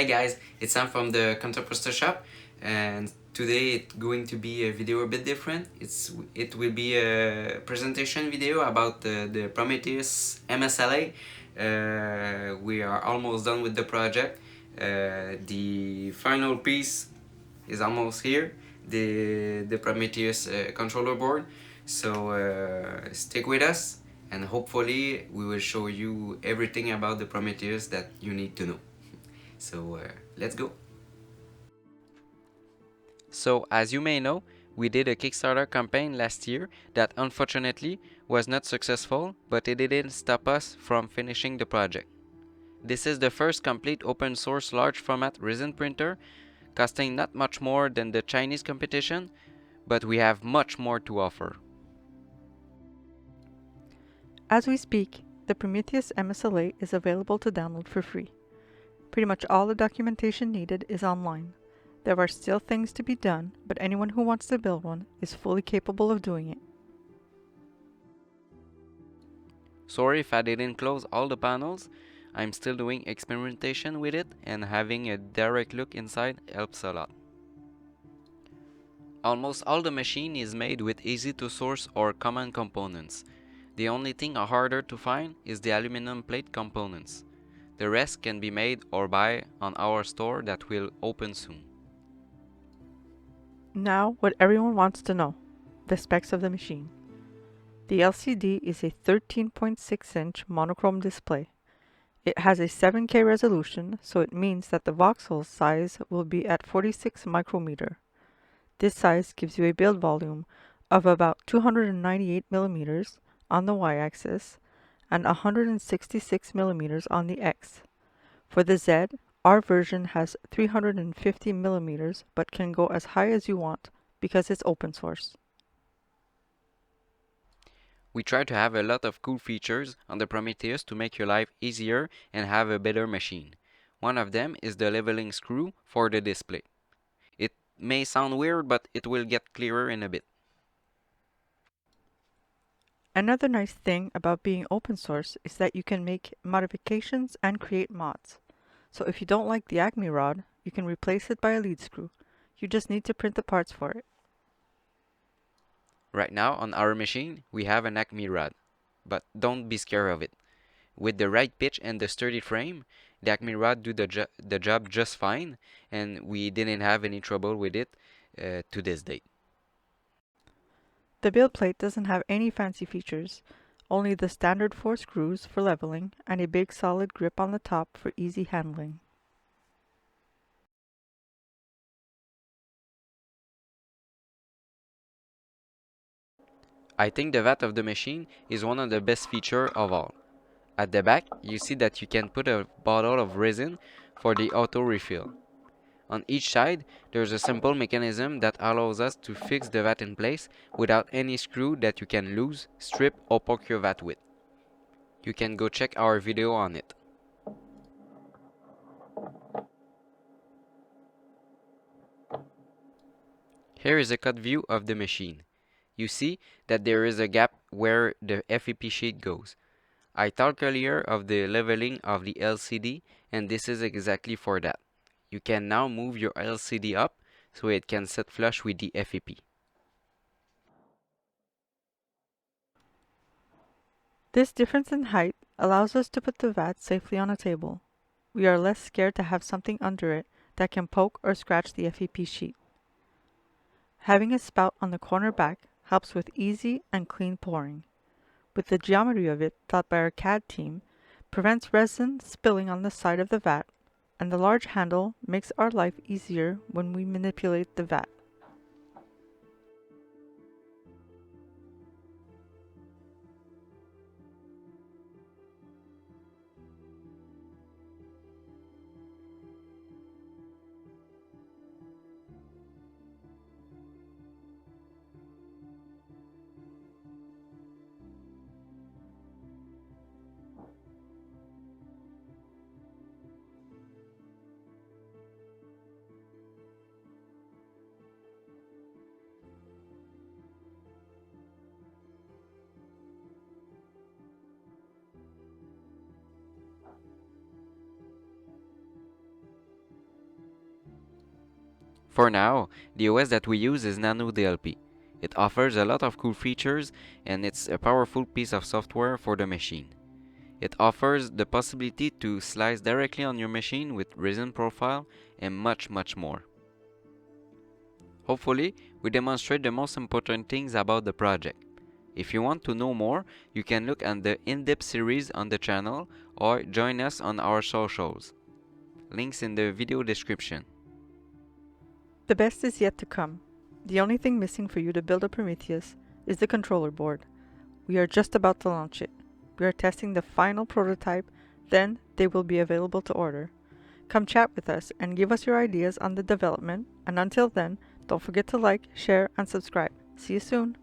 Hi guys, it's Sam from the Counterposter Shop, and today it's going to be a video a bit different. It will be a presentation video about the Prometheus MSLA. We are almost done with the project. The final piece is almost here, the Prometheus controller board. So stick with us, and hopefully we will show you everything about the Prometheus that you need to know. So let's go. So as you may know, we did a Kickstarter campaign last year that unfortunately was not successful, but it didn't stop us from finishing the project. This is the first complete open source large format resin printer, costing not much more than the Chinese competition, but we have much more to offer. As we speak, the Prometheus MSLA is available to download for free. Pretty much all the documentation needed is online. There are still things to be done, but anyone who wants to build one is fully capable of doing it. Sorry if I didn't close all the panels. I'm still doing experimentation with it, and having a direct look inside helps a lot. Almost all the machine is made with easy to source or common components. The only thing harder to find is the aluminum plate components. The rest can be made or buy on our store that will open soon. Now, what everyone wants to know, the specs of the machine. The LCD is a 13.6-inch monochrome display. It has a 7K resolution, so it means that the voxel size will be at 46 micrometer. This size gives you a build volume of about 298 millimeters on the y-axis and 166 millimeters on the x. For the Z, our version has 350 millimeters but can go as high as you want because it's open source. We try to have a lot of cool features on the Prometheus to make your life easier and have a better machine. One of them is the leveling screw for the display. It may sound weird, but it will get clearer in a bit. Another nice thing about being open source is that you can make modifications and create mods. So if you don't like the Acme rod, you can replace it by a lead screw. You just need to print the parts for it. Right now on our machine, we have an Acme rod, but don't be scared of it. With the right pitch and the sturdy frame, the Acme rod do the job just fine, and we didn't have any trouble with it to this date. The build plate doesn't have any fancy features, only the standard 4 screws for leveling and a big solid grip on the top for easy handling. I think the vat of the machine is one of the best features of all. At the back, you see that you can put a bottle of resin for the auto refill. On each side, there's a simple mechanism that allows us to fix the vat in place without any screw that you can lose, strip, or poke your vat with. You can go check our video on it. Here is a cut view of the machine. You see that there is a gap where the FEP sheet goes. I talked earlier of the leveling of the LCD, and this is exactly for that. You can now move your LCD up so it can sit flush with the FEP. This difference in height allows us to put the vat safely on a table. We are less scared to have something under it that can poke or scratch the FEP sheet. Having a spout on the corner back helps with easy and clean pouring. With the geometry of it thought by our CAD team, prevents resin spilling on the side of the vat, and the large handle makes our life easier when we manipulate the vat. For now, the OS that we use is Nano DLP. It offers a lot of cool features and it's a powerful piece of software for the machine. It offers the possibility to slice directly on your machine with resin profile and much more. Hopefully, we demonstrate the most important things about the project. If you want to know more, you can look at the in-depth series on the channel or join us on our socials. Links in the video description. The best is yet to come. The only thing missing for you to build a Prometheus is the controller board. We are just about to launch it. We are testing the final prototype, then they will be available to order. Come chat with us and give us your ideas on the development, and until then, don't forget to like, share, and subscribe. See you soon!